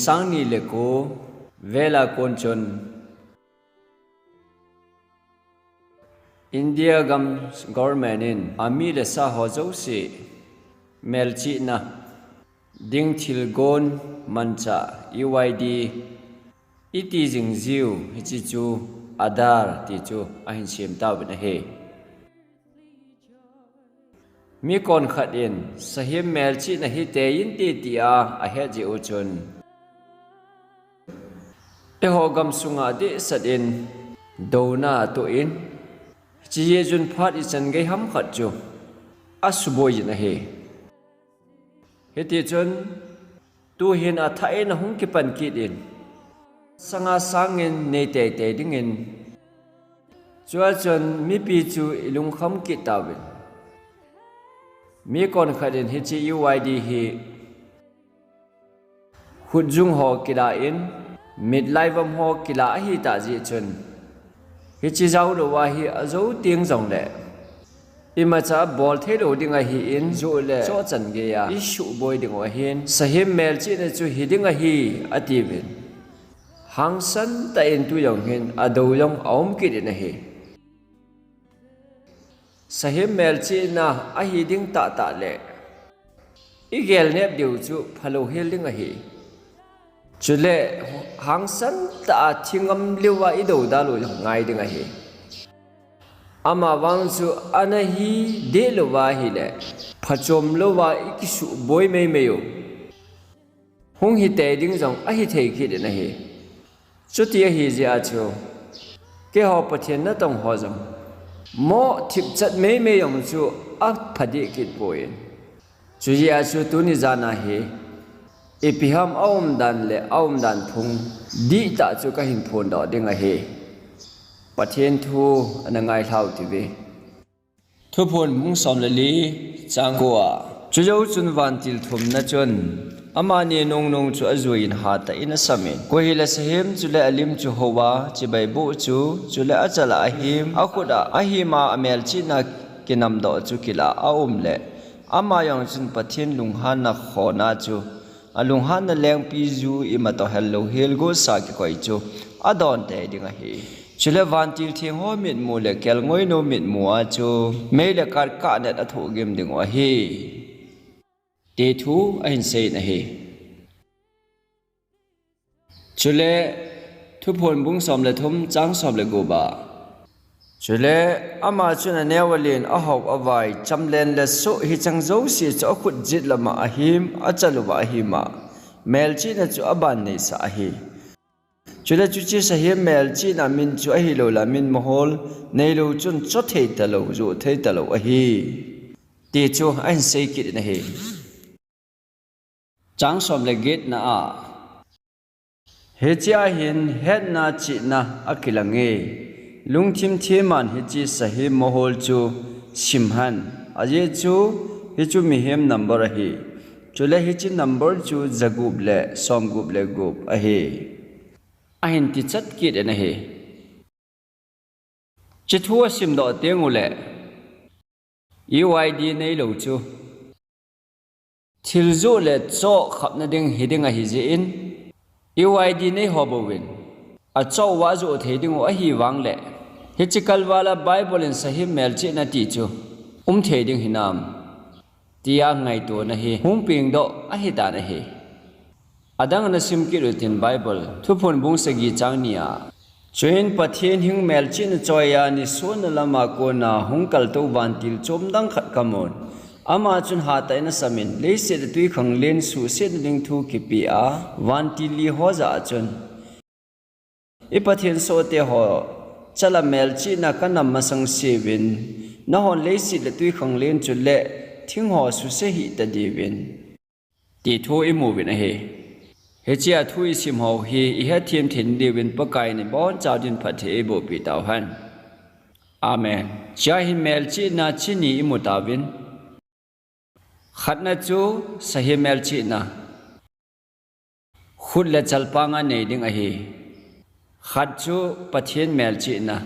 sang ni le ko vela kon chon India government in ami le sa ho zo si mel chi na ding thil gon mancha UID iti jing ziu hi chu adar ti chu a hin sim taw na he mi kon khat in sahim mel chi na hi te in ti a he ji u chun e ho gam sunga di sat in do na to in chi ye jun phat I chan gai ham khat chu a suboi na he ti chun tu hin a thai na hung ki pan ki din sanga sangin nei te te ding in chua chun mi pi chu ilung kham ki tawin mi kon khatin hi chi UID hi khujung ho kila in midlife ho kila hi ta ji chun hi chi zau lo wa hi azo tieng zong le ima cha bol the lo ding a hi in zo le cho chan ge ya issue boy ding wa hin sahim mel chi ne chu hi ding a hi ati bin hang san ta in tu yong hin ado yong aum ki din a hi sahim mel chi na a hi ding ta le igel nep diu chu phalo hel ding a hi chule hang san ta thingam liwa I do da lo ngai ding a hi ama wang chu ana hi de lo wa hi le phachom lo wa ikisu boy me yo hung hi te ding jong a hi thei khi de na hi chuti hi ji a chu ke ho pathian na tong ho jong mo thip chat me yong chu a phadi kit poin chu ji a chu tu ni jana hi epiham aum dan phung di ta chu ka hin phon do ding a hi pathian thu anangai thau ti ve thu phon mung som le li chang ko a chu jo chun van til thum na chun ama ne nong chu azuin ha ta ina samin ko hi la sahem chu le alim chu howa chi bai bu chu le achala ahim akhuda ahima amel chi na kinam do chu kila aum le ama yong chun pathian lunghan na khona chu alunghan na leng pi zu ima to hello hel go sa ki koi chu adon te ding a hi chule van til thing ho mit mu le kel ngoi no mit mu a chu me le kar ka net a thu gem ding a hi te thu a hin sei na hi chule thu phon bung som le thum chang som le go ba chule ama chuna newalin a hok awai chamlen le so hi chang zo si cho khut jit lama ahim achalu ba ahima mel chi na chu aban nei sa hi chule chu chi sahim mel chi na min chu a hi lo la min mohol nei lo chun cho thei ta lo zo thei ta lo a hi ti chu an sei ki na hi chang som le gate na a he chia hin het na chi na akilange lungthim theman he chi sahim mohol chu simhan aje chu he chu mi hem number a hi chule he chi number chu jagub le somgub le gub a hi ahin ti chat ki de na hi chi thua sim do tengu le UID nei lo chu thil zo le cho khapna ding hiding a hi je in UID nei hobowin a cho wa zo theding a hi wang le hichikal wala bible in sahim mel chi na ti chu theding hinam tia ngai to na hi hung ping do a hi ta na hi adang na sim ki rutin bible thupon bung sagi changnia choin pathian hing mel chin choya ni son lama ko na hungkal to van til chom dang khat kamon ama chun ha ta na samin le se de tui khang len su se ding thu ki pi a van til li ho za chun e pathian so te ho chala mel chi na kanam masang sevin na hon le si le tui khang len chu le thing ho su se hi ta divin ti thu e mu bin a he he chia thui sim ho hi I ha thiam thin divin pakai ni bon chaw din phathe e bo pi taw han amen chia hin mel chi na chi ni imu tawin khatna chu sahi mel chi na khut la chalpanga nei ding a hi khat chu pathian mel chi na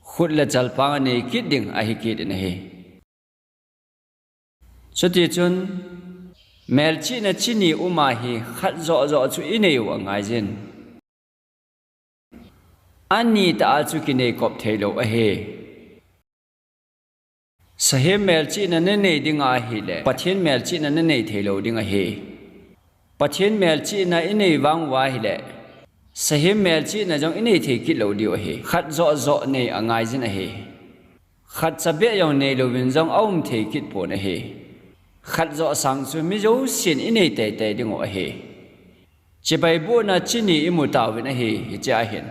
khut la chalpanga nei kit ding a hi kit na hi chuti chun เมลชีนชินีอุมาฮีขัดโจโจชุอินเอวงายจินอันนี้ตาจุกินเอกบเทโลเฮสเหมเมลชีนันเนยดิ่งอาฮีเลปัจเจนเมลชีนันเนยเทโลดิ่งอาเฮปัจเจนเมลชีนันอินเอวังวาฮีเลสเหมเมลชีนันจงอินเอเทกิโลดิโอเฮขัดโจโจเนยงายจินอาเฮขัดสเบียยองเนยโลวินจงเอาเทกิดปนอาเฮขัดโจสังสุมิโจสินอินเอเตเตดิ่งอาเฮจะไปบุญชินีอิมุตาวินอาเฮฮิจาเห็น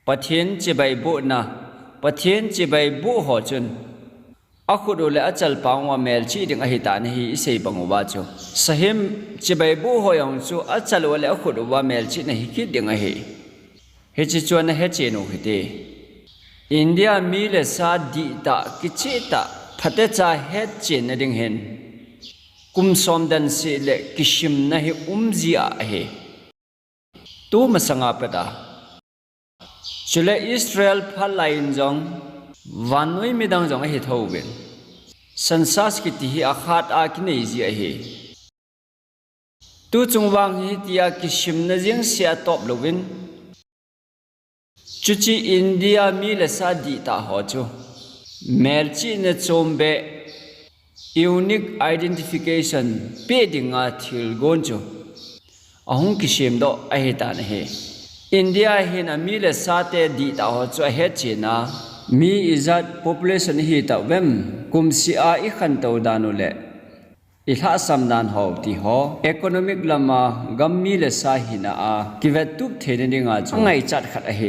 ปัจเจนจะไปบุญปัจเจนจะไปบุหอจุนอักขุดเลยอัจฉริปางว่าเมลชีดิ่งอาหิตานี่อิเซบังว่าจูสหิมจะไปบุหอยองจูอัจฉริเลยอักขุดว่าเมลชีนี่คิดดิ่งอาหิเฮจิจวนเฮจิโนฮิตอินเดียมีเลสาดีตากิจิตาพัฒนาเฮจินดิ่งเห็นกุมสมดันสิเลกิชิมนะฮิจีอาเฮตัวมาสังอาเปดาจุเลอิสราเอลพัลไลน์จงวันนู้มีดังจงให้เท่ากันสันสัสกิติฮิอาขาดอาคินเอจีอาเฮตัวจงวางฮิติอาคิชิมนะจิงเสียตบลวินจุจีอินเดียมีเลสาดีตาหอจูเมลชีเนจอมเบunique identification เป็ดงาทิลกอนจูอาหุงคิชิมโดอาเฮตานเฮอินเดียเห็นมีเลสาเตดีตาหอจูอาเฮจีนามีอิจัด population ฮีตาเวมกุมสีอาอีขันตัวดานุเลอิลาสัมดานหอที่หอ economic ลามากัมมีเลสาหินาอากิเวตุบเทนดิงาจูไงจัดขัดอาเฮ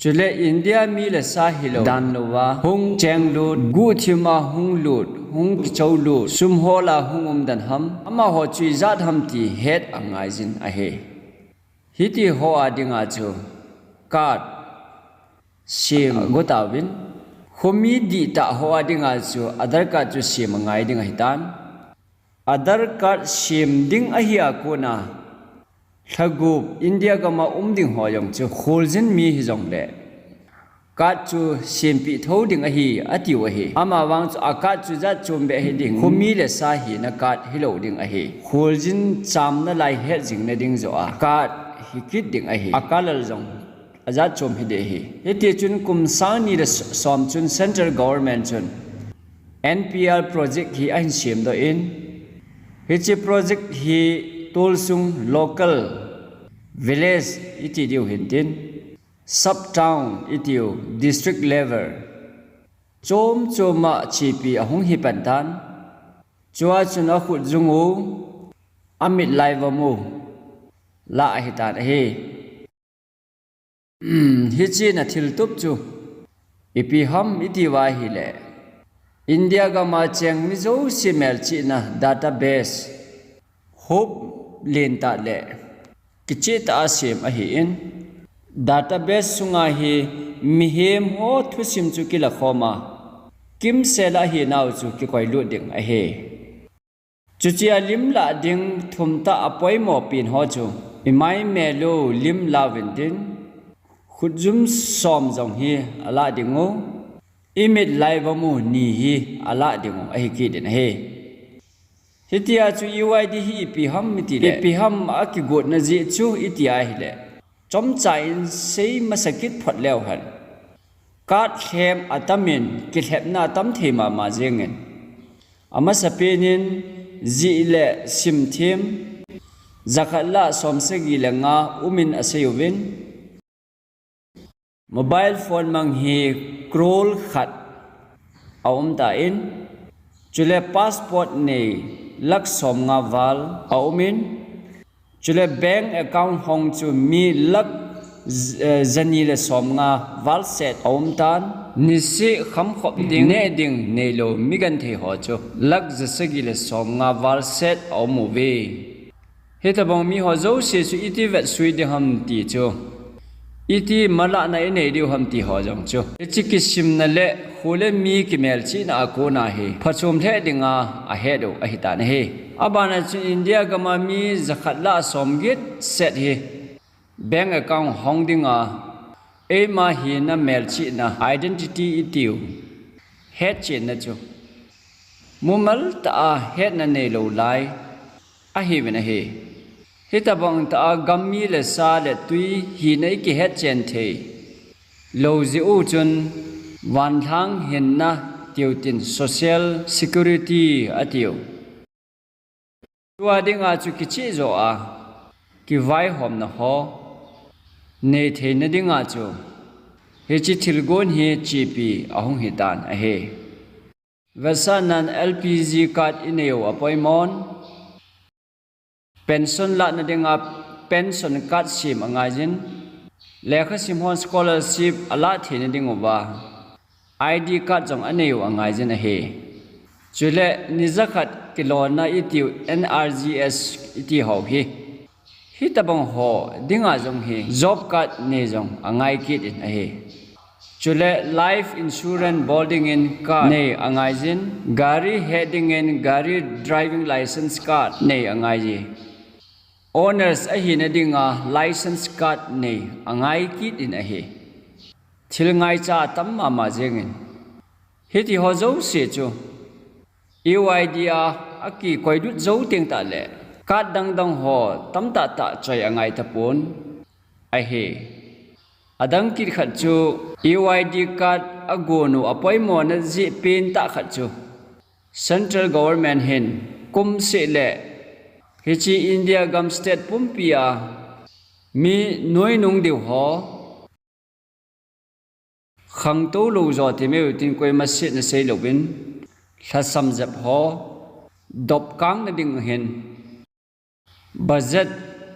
จุเลอินเดียมีเลสาฮิโลดานโลวาฮุงเจงลูดกูทิมาฮุงลูดฮุงกิจาวลูดซุมโฮลาฮุงดันฮัมอามาหอจุยจัดฮัมตีเฮดอ่างไงจินอาเฮฮิติหออาดิงาจูกาดเสียมกตาวินขมีดีตาหัวดิ่งอาจูอาดาร์การ์จูเสียมง่ายดิ่งหิตานอาดาร์การ์เสียมดิ่งอาฮิอากูนาทักูบอินเดียก็มาดิ่งหัวยองจูโคลจินมีฮิจงเล่การ์จูเสียมปีเท่าดิ่งอาฮิอาติวอาฮิอามาวังจูอากาศจูจัดจูมเบฮิดิ่งขมีเลสาฮินักการ์ฮิโลดิ่งอาฮิโคลจินจามนั่นไลเฮจิงนั่นดิ่งจูอาการ์ฮิคิดดิ่งอาฮิอากาศลจงอาจารย์ชมฮิเดฮีเฮติจุนคุมสานีเดสอมจุน Central Government จุน NPR project ฮีอันเสียมโดอินเฮจิ project ฮีตูลซุง local village อิติดิวหินติน sub town อิติว district level โจมโจมาชีปีอาหงฮิปันตันจัวจุนอาขุดจุงอูอามิดไลวมูลาหิตานเฮฮิจีน่ะทิลตุบจูอีพีฮัมอิติวาฮิเลอินเดียก็มาเชียงมิโซซิเมลชีน่ะดัตต้าเบสฮุบเลนตาเลกิจิตอาเซียมอหิอินดัตต้าเบสสุงาฮีมิเฮมโฮทุสิมจูกิละขอมากิมเซลาฮีนาวจูกิคอยลุดิงอเฮจูจีอาลิมลาดิงทุมตาอปอยโมปินฮอจูอิไมเมโลลิมลาวินดินขุดจุมสอมจงฮีอาลาดิงโออิมิดไลวมูนีฮีอาลาดิงโอไอคิดนะเฮฮิติอาจูอีไวดีฮีปีฮัมมิติเลปีฮัมอากิกดนะจีจูอิติอาฮิเลจอมใจเซมาสกิดพอดแล้วหันกาดเขมอัตมินกิเลบนาตัมเทมาเจงินอามาสเปนินจีเลซิมเทมจักรลาสอมสกิเลงาอุมินอาเซยวินmobile phone mang hi scroll khat aum ta in chule passport nei lak som nga wal aumin chule bank account hong chu mi lak zani le som nga wal set aum tan nisi kham khop ding ne ding nei lo mi gan the ho chu lak zasagi le som nga wal set aum ve heta bang mi ho zo se su iti vet sui de ham ti chu iti mala na ine diu ham ti ho jong chu chikisim na le khule mi ki mel chi na ko na he phachum the dinga a he do a hita na he abana chu india ga ma mi zakhat la somgit set he bank account hong dinga e ma hi na mel chi na identity itiu he chi na chu mumal ta het na nei lo lai a hi ben a hi hitabang ta gammi le sa le tui hi nei ki het chen the lo zi u chun wan thang hin na tiêu tin social security atiu tua dinga chu ki chi zo a ki vai hom na ho nei the na dinga chu he chi thilgon hi chi pi ahong hi tan a he vasanan lpg card ineo appointment pension la na dinga pension card sim angajin lekha simhon scholarship ala the na dingowa ID card jong aneu angai jen a he chule nizakhat kilona itiu NRGS iti ho hi tabang ho dinga jong hi job card ne jong angai kit in a he chule life insurance boarding in card ne angai jen gari heading in gari driving license card ne angai ji owners a hi na dinga license card ne angai kit in a he thil ngai cha tam ma jengin hiti ho zo se chu UIDA aki koidut zo ting ta le ka dang ho tam ta choi angai ta pon a he adang ki khat chu UID card agonu appointment na ji pin ta khat chu central government hin kum se le hichi India gam state pumpia mi noi nung diu ho khang to lo zo ti me tin koi masjid na sei lo bin tha sam jap ho dop kang na ding hen budget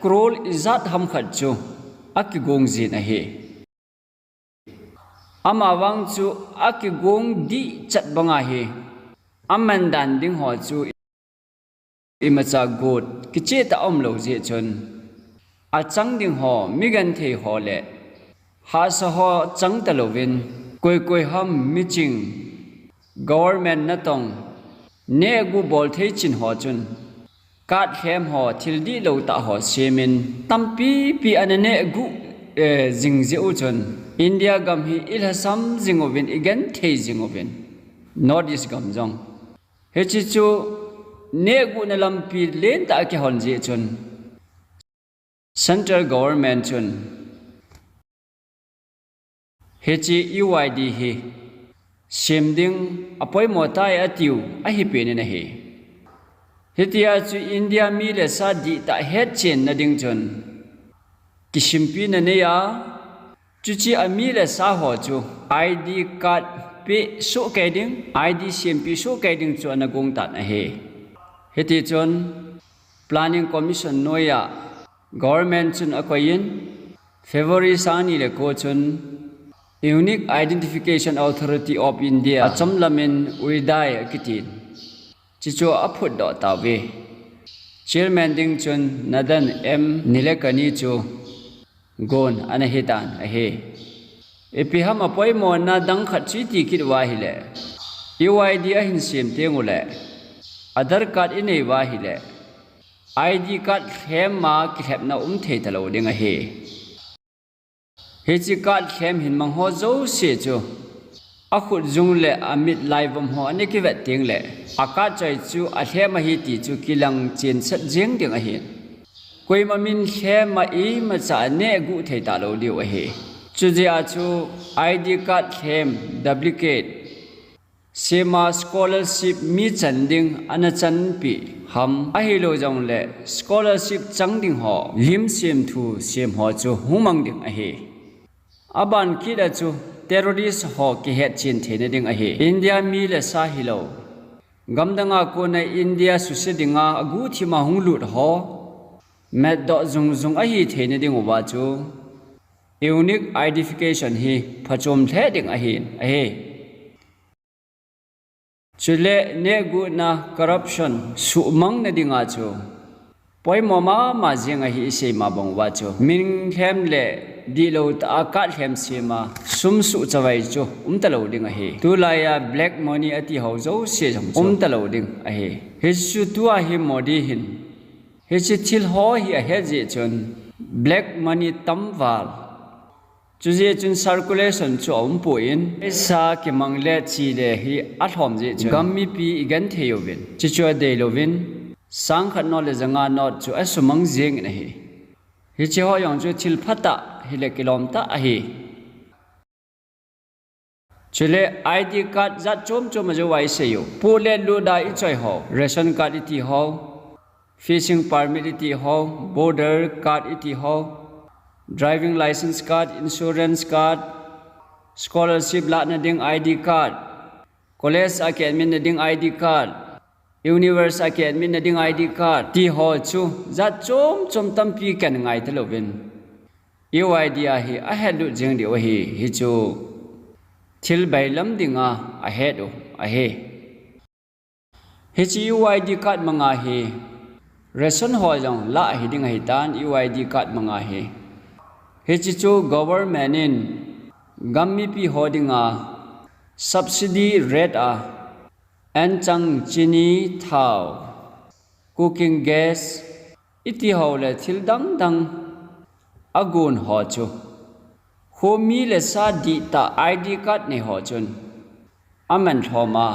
krol izat ham khat chu aki gong jin a he ama wang chu aki gong di chat banga he aman dan ding ho chu imacha god ki che ta om lo je chon a chang ding ho mi gan the ho le ha sa ho chang ta lovin koi ham mi ching government na tong ne gu bol thei chin ho chun kat hem ho thil di lo ta ho semin tampi pi anane gu jing je u chun India gam hi ilhasam jingovin igen thei jingovin north east gam jong he chi chu ne gu na lampi len ta ke hon je chun central government chun hechi UID he semding apoi motai atiu a hi pen na he hetia chu India mi le sa di ta het chen na ding chon kisimpi na ne ya chu chi ami le sa ho chu ID card pe so ke ding ID sempi so ke ding chu na gong ta na he heti chon planning commission noya government chun akoyin February sani le ko chun Unique Identification Authority of India acham lamin uidai kitin chicho aphut do tawe chairman ding chun Nadan M Nilekani chu gon anahitan ahe epiham apoi mo na dang khat chi ti kit wa hile UID a hin sem tengule Aadhaar card inei wa hile ID card hem ma ki hep na thei talo ding ahe hechi card khem hin mang ho zo se chu akhut jung le amit laivam ho ane ki vet ting le aka chai chu a hem hi ti chu kilang chen sat jeng ding a hin koi ma min khem ma e ma cha ne gu thei ta lo diu a he chu je a chu ID card khem duplicate sema scholarship mi chanding ana chan pi ham a hi lo jong le scholarship changding ho lim sem thu sem ho chu humang ding a he aban kida chu terrorist ho ki het chin thene ding a he India mi le sa hilo gamdanga ko na India su se dinga agu thima hunglut ho met do zung a hi thene ding wa chu unique identification hi phachom the ding a he chule ne gu na corruption su mang na dinga chu poi mama ma jenga hi se ma bong wa chu min khem le dilo ta ka hem se ma sum su chawai chu talo ding a he tu la ya black money ati ho zo se jong talo ding a he he su tu a hi modi hin he chi thil ho hi a he je chon black money tam wal chú gì chun circulation chú ông puin sa cái mang lệ chi để hi at hom gì chú gam mi pi gan theo vin chỉ cho để lo vin sang khát nó là zanga nó chú ai số mang riêng này hi chỉ họ yang chú thil phata hi le kilom ta hi chú le ID card zat chom chom mà chú vay say yo pu le lu da ít chơi ho ration card ít ho fishing permit ít ho border card ít ho driving license card, insurance card, scholarship la na ding ID card, college academy na ding ID card, university academy na ding ID card, ti ho chu za chom tampi kan ngai telovin. Yêu idea hi a helu jeng di hi chu thil bailam dinga a hedu a he. Hi chi UID card manga hi ration ho jong la hi ding hi tan UID card manga hi. Hichichu government in gammi pi hodinga subsidy rate enchang chini thau cooking gas iti hole thil dang agun ho chu homi le sa di ta ID card ne ho chun aman thoma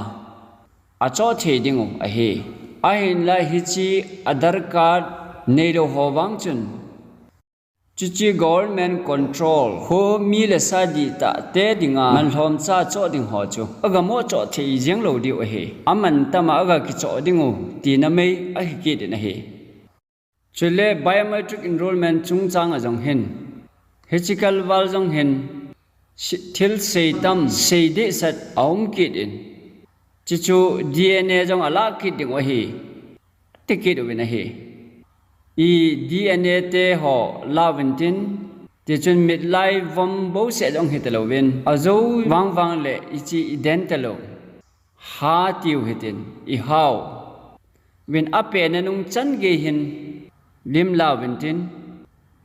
acho thedingu a he ahin la hichi Aadhaar card nei lo howang chun Chichi government control ho mi le sa di ta te dinga man hlom cha cho ding ho chu aga mo cho thei jeng lo di o he aman tama aga ki cho dingu ti na mei a hi ki de na he chule biometric enrollment chung chang a jong hen hechikal wal jong hen thil sei tam sei de sat aum ki din chichu DNA jong ala ki ding o he tikit o na he DNA te ho laventin te chun midlai vom bo se dong hitelovin azo wang le ichi identalo ha tiu hitin I how win ape na nung chan ge hin lim laventin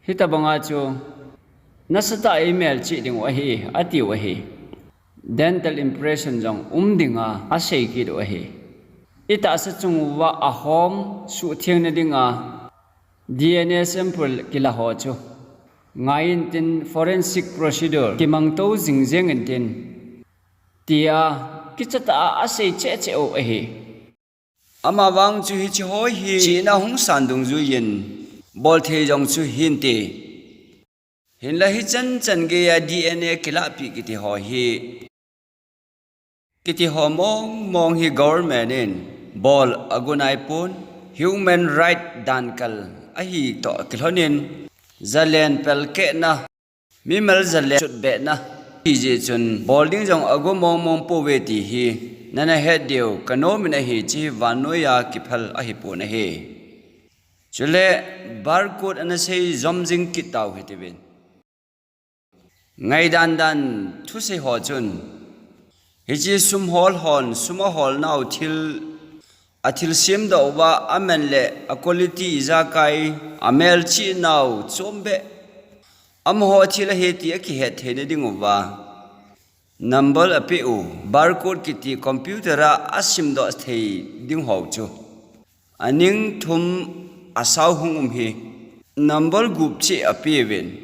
hitabanga chu nasata email chi ding wa hi ati wa hi dental impression jong dinga asei ki do hi ita sa chung wa ahom su thiang na dinga DNA sample kila ho chu ngain tin forensic procedure kimang to jingjeng en tin tia kichata asei che o he ama wang chu hi chi hoi hi chi na hung san dung zu yin bol the jong chu hin ti hin la hi chan ge ya DNA kila pi kiti ho hi kiti ho mong hi government in bol agunai pun human right dankal ahi to kilhonin zalen pelke na mimel zalen chut be na je chun bolding jong ago mong po we ti hi nana head deu kano min hi chi vanoya kiphal ahi pu na he chule barcode ana sei zomjing kitaw hitibin ngai dan thu se ho chun hi chi sum hol hon suma hol naw athil sim da wa amen le quality izakai amel chi naw chombe am ho thila he ti ki he thene ding wa number api u barcode ki ti computer a asim do thei ding ho chu aning thum asaw hungum hi number group chi api wen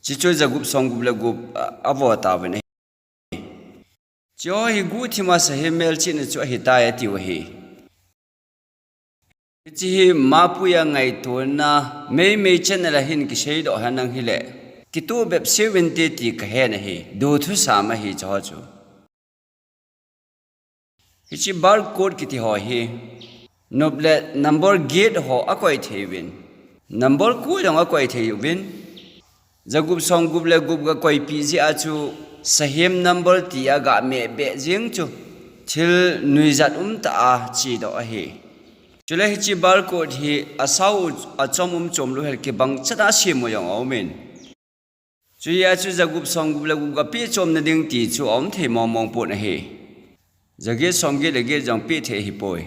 chi cho za group song group la group avota wen cho hi gu thima sa he mail chi na cho hi ta ya ti wa hi chi mapuya ngai to na mei chen la hin ki sei do hanang hi le ki tu bep 70 ti ka he na hi du thu sa ma hi cho chu hi chi barcode ki ti ho hi noble number gate ho akoi thewin number ku jong akoi thewin jagup song gup le gup ga koi pi ji a chu sahem number ti aga me be jing chu thil nuizat ta a chi do a hi chule hi chi barcode hi asau achom chom lu hel ki bang chata si mo yong aumen chu ya chu jagup song gup la gup ga pi chom na ding ti chu om the mong pu na he jage song ge le ge jong pi the hi poi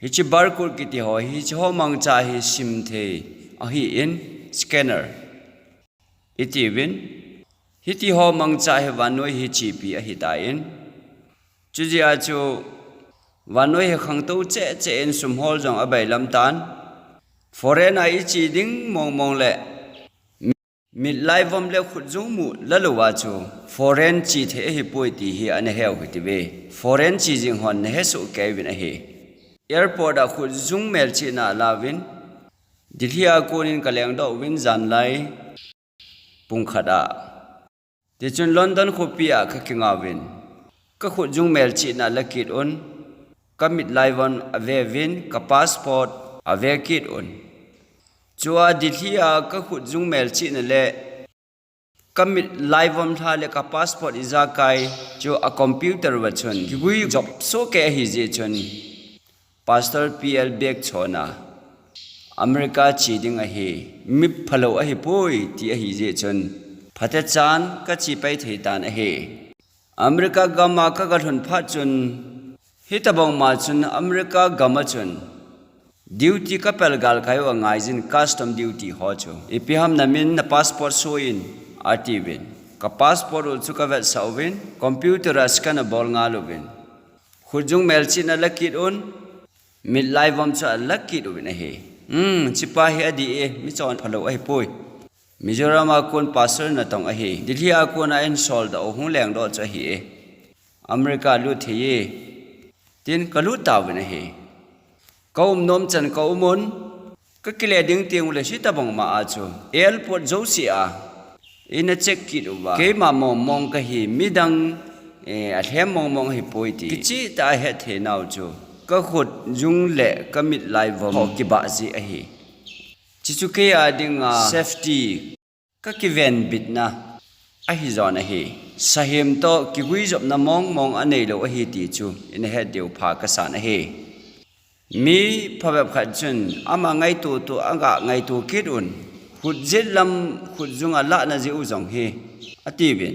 hi chi barcode ki ti ho hi cho mang cha hi sim the a hi in scanner iti win hi ti ho mang cha he wanoi hi chi pi a hi ta in chu ji a chu wanoi he khang to che en sum hol jong abai lam tan foreign ai chi ding mong le มิดไลวอมเลี้ยวขุดจุงมุละลวาจูฟอเรนจีเทฮิป่วยตีฮีอันเฮลหิติเบฟอเรนจีจิงฮอนเฮสุเกวินเฮแอร์พอร์ตอะขุดจุงเมลจีน่าลาวินดิลีอากูนินกะเลงดอวินจันไลปุงขัดาดิจุนลอนดอนขุปีอาคกิงาวินก็ขุดจุงเมลจีน่าละกิดอุนก็มิดไลวอนอเววินก็พาสปอร์ตอเวกิดอุนจัวดิลีอาก็ขุดจุงเมลจีน่าเล่ก็มิดไลวอมท่าเล่ก็พาสปอร์ตอิจากายจัวอะคอมพิวเตอร์วัชนกิบุยจบโซเกฮิเจชนพาสเตอร์พีเอลเบกชนะอเมริกาชีดิงเฮมิพลาวเฮปุยที่เฮเจชนพัฒจานก็ชีไปไทยตานเฮอเมริกากามาก็กระทุนพัดจนฮิตบองมาจนอเมริกากามาจนดิวตี้ก็เปลกาลกายว่าไงจินคัสตอมดิวตี้ฮอจูอีพีฮัมนามินนพาสปอร์ตโซอินอาร์ทีวินกับพาสปอร์ตอุลสุกเวทสาววินคอมพิวเตอร์สกันบอลงาลูวินขุดจุงเมลชินลักกิดอุนมิดไลฟ์วอมชาลักกิดอุนเฮชิปาเฮอดีเอมิจอนพลาวเฮปุยมิจอรามาคนพาสเซอร์นัตองเฮดิลีอาคนอินซอลดาหงแรงดอจะเฮอเมริกาลุเทเยตินกลุตาวินเฮเขานมจันเขามุนก็กิเลดิ้งเตียงเลยชิตาบังมาอาจูเอลปวดโจเสียอินเช็คกิดว่าเคมามองก็เฮมิดังอัลเฮมมองเฮปุยตีกิจิตาเฮเทนาวจูก็ขุดจุงเล่ก็มิดไลฟ์วอมกิบะจีเฮจิจุเกียดิ้งเซฟตี้ก็กิเวนบิดนะฮิจอนเฮสาเหมโตกิกุยจบน้ามองอันนี้เราเฮตีจูอินเฮเดียวพากษานเฮมีพระแบบขัดจุนอามาไงตัวอ่างไงตัวคิดอุนขุดเจ็ดลำขุดจุงอัลละน่าจะอุจงเฮอติบิน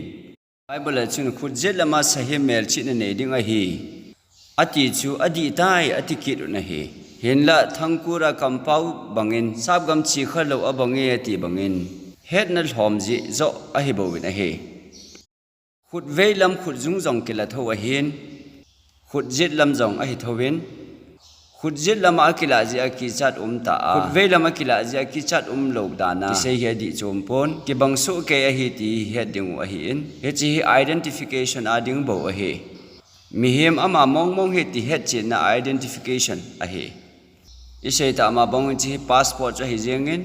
ไบเบิลจุนขุดเจ็ดลำมาสาเหมเมลชินเนดิ้งเฮอติจูอดีตายอติคิดอุนเฮเห็นละทั้งกูระคำเป้าบังเงินทราบกำชีขลุ่ยบังเงินตีบังเงินเฮ็ดนั่นหอมจีโจอเฮบวินเฮขุดเวลำขุดจุงจงกิลทวเห็นขุดเจ็ดลำจงอเฮทวินขุดเจ็ดลำอากิลาจีอากิจัดตาขุดเวลำอากิลาจีอากิจัดโลกดานาที่เสียดีจมพนกิบังสุเกอเฮตีเฮ็ดดิ้งอเฮนเฮ็ดจีไอเดนติฟิเคชันอาดิ้งบ่อเฮมีเฮมอามามองเฮตีเฮ็ดจีน่าไอเดนติฟิเคชันอเฮอิเสตามาบังจีพาสปอร์ตจะเฮเจงเงิน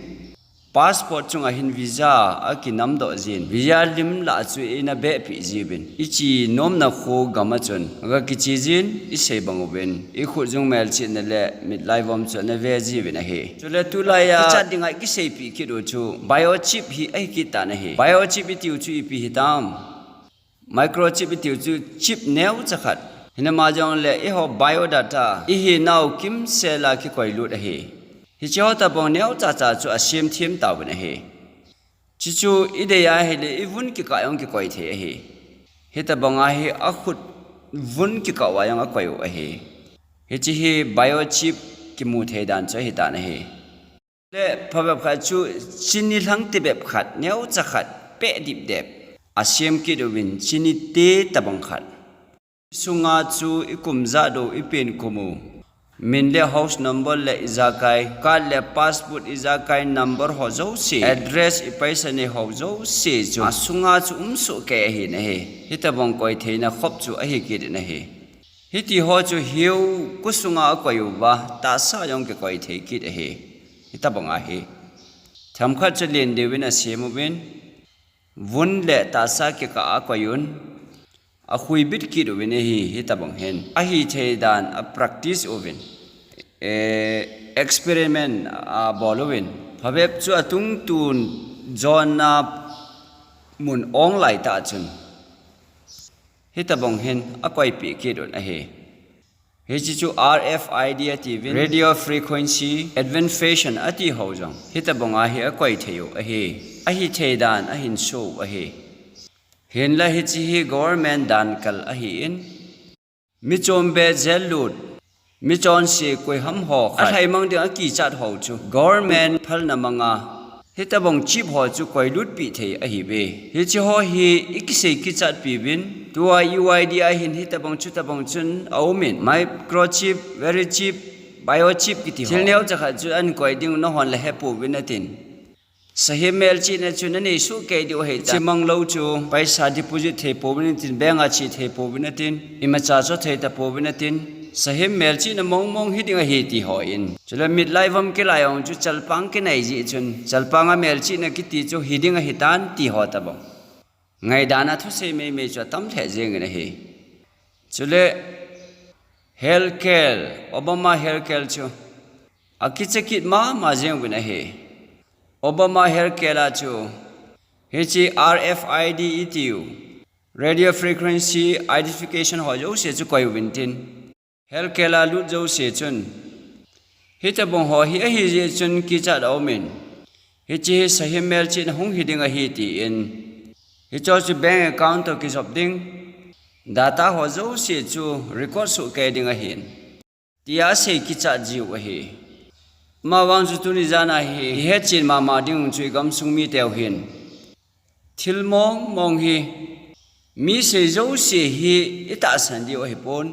พาสปอร์ตจงหินวีซ่าอากินำดอกจินวีซ่าลิมละจุเอนะเบะปีจีบินอิจีนอมนักโคกามาจนอากิจีจินอิเสบังอบินอิขุจงเมลจินนั่นแหละมิดไลฟ์วอมจนเวจีบินนะเฮจุเลตุลายาจัดดิ่งไอ้กิเสปีคิดว่าจูไบโอชิปฮีไอ้กิตานะเฮไบโอชิปอิติวจูอีปีฮิตามไมโครชิปอิติวจูชิปเนวจะขัดเห็นมาจังเลยไอ้หัวไบโอดัตตาอีฮีนาวคิมเซลาคิคอยลุดเฮฮิจาวตาบองเนียวจ้าจูอาเซียมเทียมตาวันเฮจิจูอีเดียเฮเลอีวุนกิกายองกิกอยเทเฮฮิตาบองอาเฮอาขุดวุนกิกาวายองอากอยอเฮฮิจิเฮไบโอชิปกิมูเทดันจ้าฮิตานะเฮเล่พอแบบขัดจูชินิลังติแบบขัดเนียวจะขัดเปะดิบเด็บอาเซียมกิดวินชินิเตตาบองขัดสุงาจูอิคุมซาโดอิเป็นคุมูมินเลเฮาส์นัมเบอร์เลอิจากายการเลพาสปอร์ตอิจากายนัมเบอร์ฮอโจเซแอดเดรสอิไปสันเนฮอโจเซจูสุงาจูสุเกะเฮนะเฮฮิตาบังกอยเทนะขบจูอเฮกิดนะเฮฮิติฮอจูฮิวกุสุงาอกอยบะตาซายองเกกอยเทกิดเฮฮิตาบังอาเฮทำขัดจะเลียนเดวินอาเซียมวินวุนเลตาซาเกกะอากอยุนอาคุยบิดกิดวินเฮฮิตาบังเฮนอาฮิเทดานอา practice อวินexperiment อาบอลวินพอเว็บจู่ตุงตูนจอนามุนองไลตาจุนฮิตาบังเฮนอากอยปีกิดนะเฮเฮจิจู RFID อาทีวิน radio frequency advanced fashion อาทีฮาวจังฮิตาบังอาเฮอากอยเทียวเฮอาฮิเทดานอาหินโชว์เฮเห็นละฮิจิฮีgovernment ดันกัลอหินมิจอมเบเจลูดมิจอนเสียกวยหำหอกอะไรมังเดียกี่จัดหอจู government พัลนามังอาฮิตาบังชีพหอจูกวยลุดปีเทอหิเบฮิจิฮอฮีอีกเสกกี่จัดปีบินตัว UID อหินฮิตาบังชุตาบังจุนเอามิน microchip very chip biochip กี่ที่เที่ยวจะขัดจุอันกวยดิ้งน้องหันละเฮปูวินาทีน sahim mel chi na chu na nei su ke di he chimang lo chu paisa deposit the pobin tin bank a chi the pobin tin imacha cho the ta pobin tin sahim mel chi na mong hi ding a hi ti ho in chula mit lai vam ke lai ong chu chalpang ke nei ji chun chalpang a mel chi na ki ti chu hi ding a hi tan ti ho ta bo ngai dana thu se me chu tam the jeng na he chule healthcare Obama healthcare chu akichakit ma jeng na he Obama healthcare la chu he RFID ETU radio frequency identification ho jo se chu koi win tin healthcare la lu jo se chun he ta bong ho hi je chun ki cha do min he chi sahim mel chin hung hi ding a hi ti in he cho chu bank account to ki sop ding data ho jo se chu record su ke ding a hin tia se ki cha ji wa hi ma wang chu tu ni jana hi he chin ma ding chui gam sung mi teo hin thil mong hi mi se jo se hi ita san di o hi pon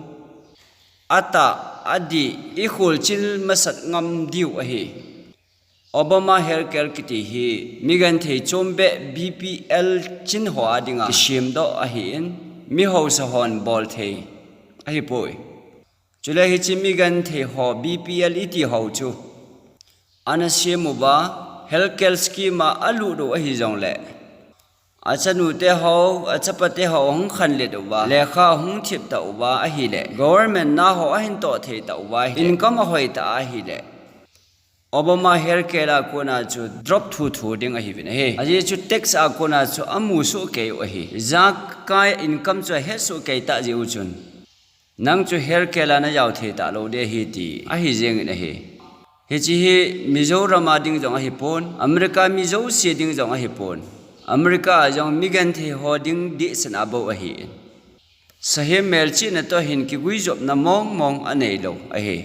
ata adi I khul chil masat ngam diu a hi Obama healthcare kiti hi migan thei chombe BPL chin ho adinga shim do a hi in mi ho sa hon bol thei a hi poi chule hi chi migan thei ho BPL iti ho chu anasimuba healthcare scheme alu do a hi jong le achanu te ho achapate ho hung khan le do ba lekha hung thip ta uba a hi le government na ho a hin to the ta uba income hoi ta a hi le Obama healthcare a kona chu drop thu ding a hi vin he aji chu tax a kona chu amu su ke o hi jak kai income chu he su ke ta ji u chun nang chu healthcare la na yaw the ta lo de hi ti a hi jeng ne he he chi hi Mizoram ding jong a hi pon America Mizo se ding jong a hi pon America jong migan the holding di sana bo a hi sahim mel chi na to hin ki gui job na mong anei lo a hi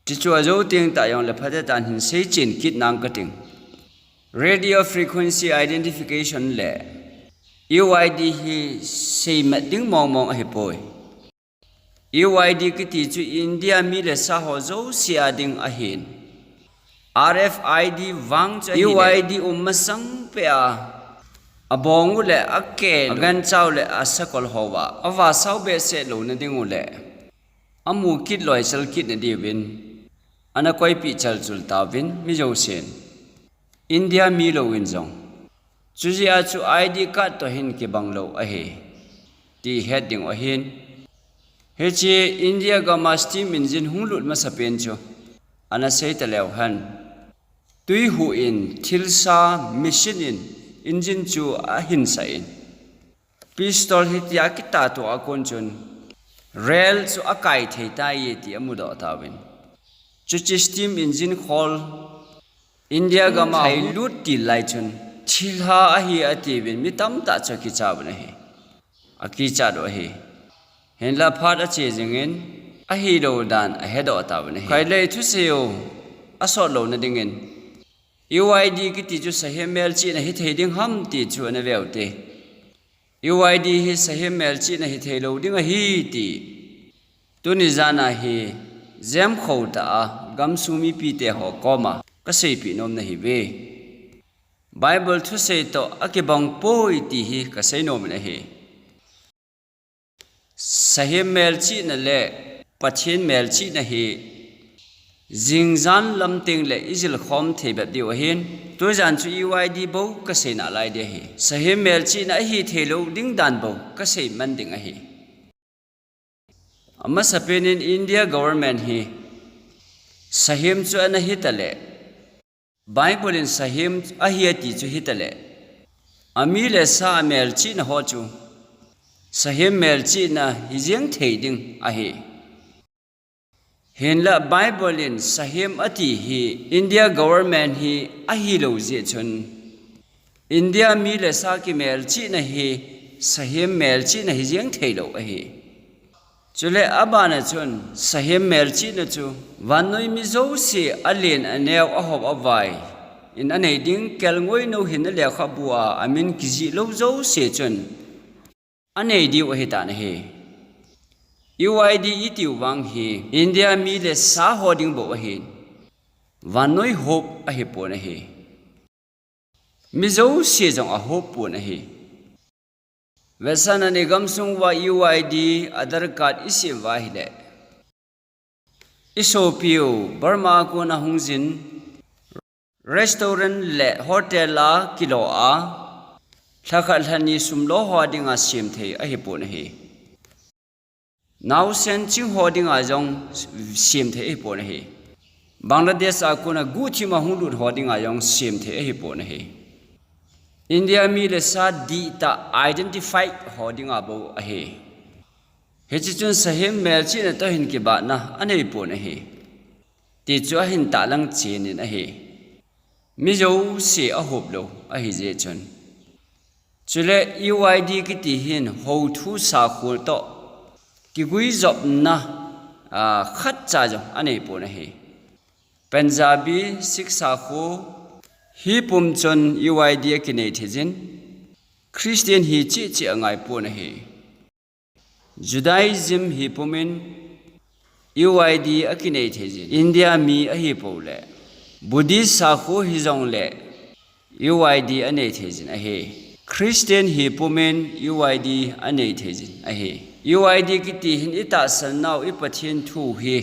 ti chu a jo ting ta yong le phate tan hin sei chin kit nang ka ting radio frequency identification le UID hi sei ma ding mong a hi poi UID ki ti chu India mi le sa ho zo sia ding a hin RFID wang cha UID masang pe a abong le aken agan chaw le asakol howa awa saw be se lo na ding le amu kit loi sal kit na di win ana koi pi chal chul ta win mi jo sen India mi lo win jong chu ya chu ID card to hin ki bang lo a he ti heading o hin he chi India ga ma steam engine hung lut ma sa pen chu ana sei ta lew han tui hu in thilsa machine in engine chu a hin sa in pistol hit ya ki ta to a kon chun rail chu a kai thei ta ye ti amu do ta win chu chi steam engine khol India ga ma lut ti lai chun thilha a hi ati win mi tam ta cha ki cha bna he a ki cha do he hen la phat a che jingin a hi do dan a he do ta bna he kai le thu se yo a so lo na dingin UID ki ti chu sahim mel chi na hi thei ding ham ti chu na veu te UID hi sahim mel chi na hi thei lo ding a hi ti tu ni jana hi zem khou ta gam sumi pi te ho koma ka sei pi nom na hi ve Bible thu sei to akibang poi ti hi ka sei nom na hi sahim mel chi na le pathin mel chi na hi Jingzan lam ting le izil khom the bab di hin to jan chu UID bo ka sei na lai de hi sahim mel chi na hi thelo ding dan bo ka sei man ding a hi amma sapen in India government hi sahim chu ana hi tale Bible in sahim a hi ti chu hi tale ami le sa mel chi na ho chu sahim mel chi na hi jeng thei ding a hi Hen la Bible in sahim ati hi India government hi ahi lo je chun India mi le sa ki mel chi na hi sahim mel chi na hi jeng thei lo a hi chule abana chun sahim mel chi na chu wanoi mi zo si alien anew a hop awai in anei ding kel ngoi no hin le kha bua amin kiji lo zo se chun anei di o hi ta na hi UID itiu wang hi India mi le sa hoding bo hin wanoi hope a hi po na hi mizo si jong a hop pu na hi vesana ni gamsung wa UID Aadhaar card isi wa hi le isopio Burma ko na hungjin restaurant le hotel la kilo a thakal hani sumlo hodinga sim the a hi pu na hi now sen ching hodinga jong sim the hi pu na hi Bangladesh a ko na guthi ma hunglut hodinga jong sim the hi pu na hi India mi le sa di ta identified holding abo ahe hechichun sahim melchi na to hin ki ba na anei pu na he ti chu hin ta lang chin in ahe mi zo se a hop lo ahi je chun chule UID ki ti hin ho thu sa khul to ki gui job na khat cha jo anei pu na he Punjabi siksa kho hi pum chon UID kinai thejin Christian hi chi angai pu na hi Judaism hi pumin UID akinai thejin India mi a hi pole Buddhist sa kho hi jong le UID anei thejin a he Christian hi pumin UID anei thejin a he UID ki ti hin ita san naw ipathin thu hi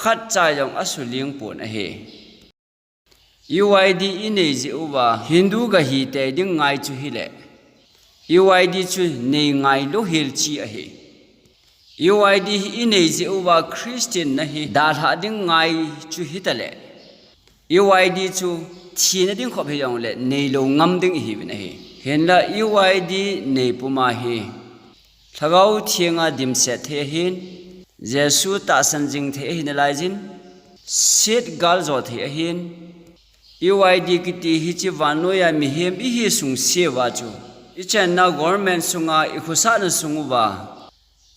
khat cha yong asuling pun a he UID inei uba Hindu ga hi te ding ngai chu hi le UID chu nei ngai lo hil chi a he UID inei uba Christian na hi da tha ding ngai chu hi ta le UID chu thi na ding khop he yong le nei lo ngam ding hi bin a he hen la UID nei puma hi thagau thianga dim se the hin Jesu ta san jing the hin lai jin sit gal zo the hin UID kiti hichi vanoya mihem ihi sung sewa chu ichen na government sunga ikhusa na sunguba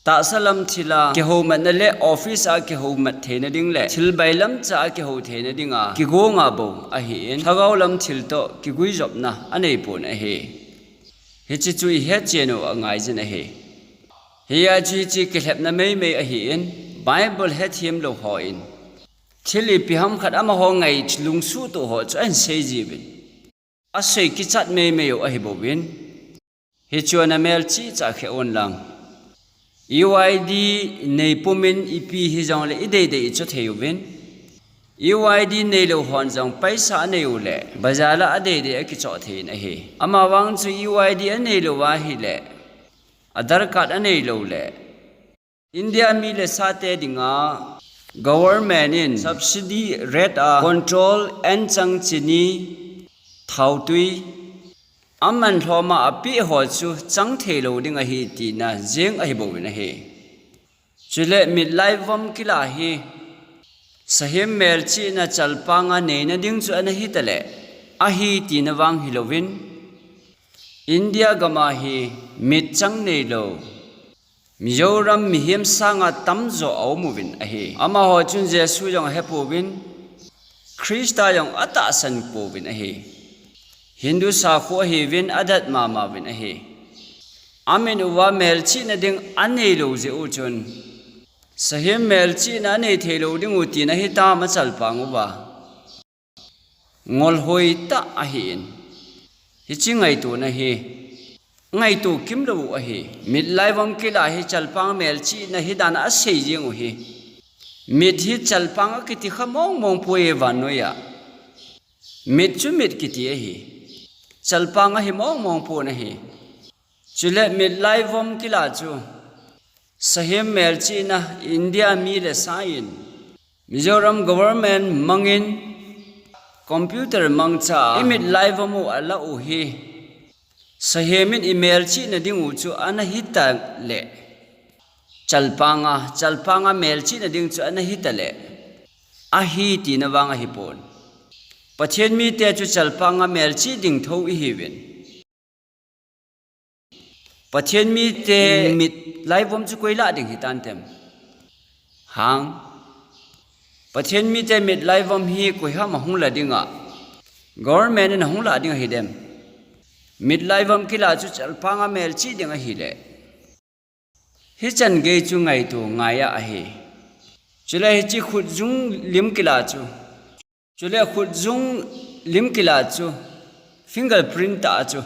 ta salam thila ke ho man le office a ke ho mat thena ding le thil bailam cha ke ho thena dinga ki go nga bo a hi en thagaw lam thil to ki gui job na anei pon a he hichi chu he cheno angai jin a he hiya chi ke hlep na mei mei a hi en Bible he thim lo ho in Chili piham khat ama ho ngai lung su to ho chan sei ji bin a sei ki chat me me yo a hi bo bin he chuana mel chi cha khe on lang UID nei pumin ipi hi jong le ide de chu theu bin UID nei lo hon jong paisa nei u le bazala ade de ki cho thein a he ama wang chu UID nei lo wa hi le Aadhaar card nei lo le India mi le sa te dinga Government in subsidy rate a control and chang chini thau tui aman thoma api ho chu chang thelo ding a hi ti na jeng a hi bo na he chule mid life vam kila hi sahim mel chi na chalpanga ne na ding chu an hi tale a hi ti na wang hi lovin India gama hi mid chang nei lo Mizoram mihim sanga tamzo au muvin ahe ama ho chun Jesu yong hepo win Krista yong ata san po win ahe Hindu sa kho he win adat mama win ahe amen uwa melchi na ding ane lo je u chun sahim melchi na ne thelo ding uti na hi ta ma chal pangu ba ngol hoi ta ahin hi chingai tu na hi ngai tu kim lo a hi mit lai vam kila hi chalpang mel chi na hi dan a sei jeng u hi mit hi chalpang a kiti khamong mong poe vanoya mit chu mit kiti a hi chalpang a hi mong mong po na hi chule mit lai vam kila chu sahim mel chi na India mi le sain Mizoram government mangin computer mangcha imit lai vamu ala u hi Sahemin email chi na ding u chu ana hita le chalpanga mail chi na ding chu ana hita le a hi ti na wanga hi pon pathen mi te chu chalpanga mail chi ding tho I hi win pathen mi te mit live vom chu koila ding hi tan tem hang pathen mi te mit live vom hi ko ha ma hung la dinga government na hung la ding hi dem Midlife am kila chu chalpanga mel chi dinga hi le hi chan ge chu ngai tu ngaya a hi chule hi chi khut jung lim kila chu chule khut jung lim kila chu fingerprint ta chu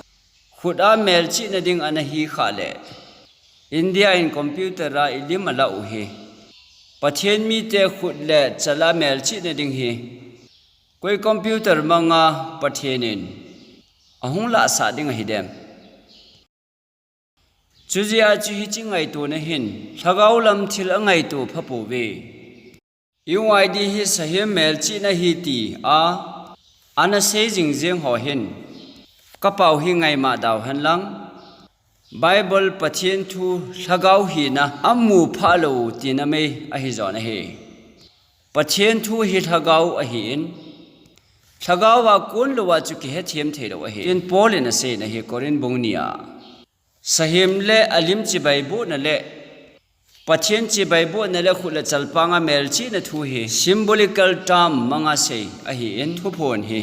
khuda mel chi na ding ana hi khale India in computer ra ilim ala u he pathian mi te khut le chala mel chi na ding hi koi computer manga pathianin ahung la sa ding hi dem chujia chu hi chingai tu na hin thagau lam thil angai tu phapu ve UID hi sahim mel chi na hi ti a ana se jing jeng ho hin kapau hi ngai ma daw han lang Bible pathian thu thagau hi na amu phalo ti na me a hi zo na he pathian thu hi thagau a hi in thagau wa kun lo wa chu ki he thiam thei lo a hi in pol in a se na hi korin bongnia sahim le alim chi bai bu na le pathian chi bai bu na le khula chalpanga mel chi na thu hi symbolical term manga se a hi in thu phon hi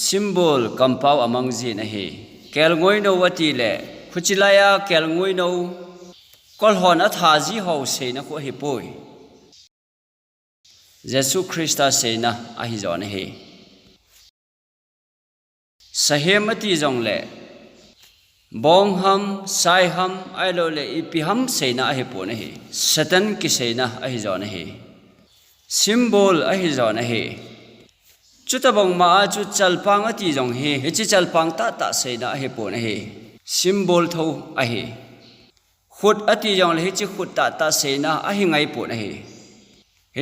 symbol kampau amang ji na hi kel ngoi no wati le khuchilaya kel ngoi no kol hon a tha ji ho se na ko hi poi Jesus Christa se na a hi zo na hi sahemati jong le bong ham sai ham ai lo le ipi ham se na a hi po na hi satan ki se na a hi zo na hi symbol a hi zo na hi chutabong ma a chu chalpang ati jong hi chi chalpang ta ta se na a hi po na hi symbol tho a hi khut ati jong le chi khut ta ta se na a hi ngai po na hi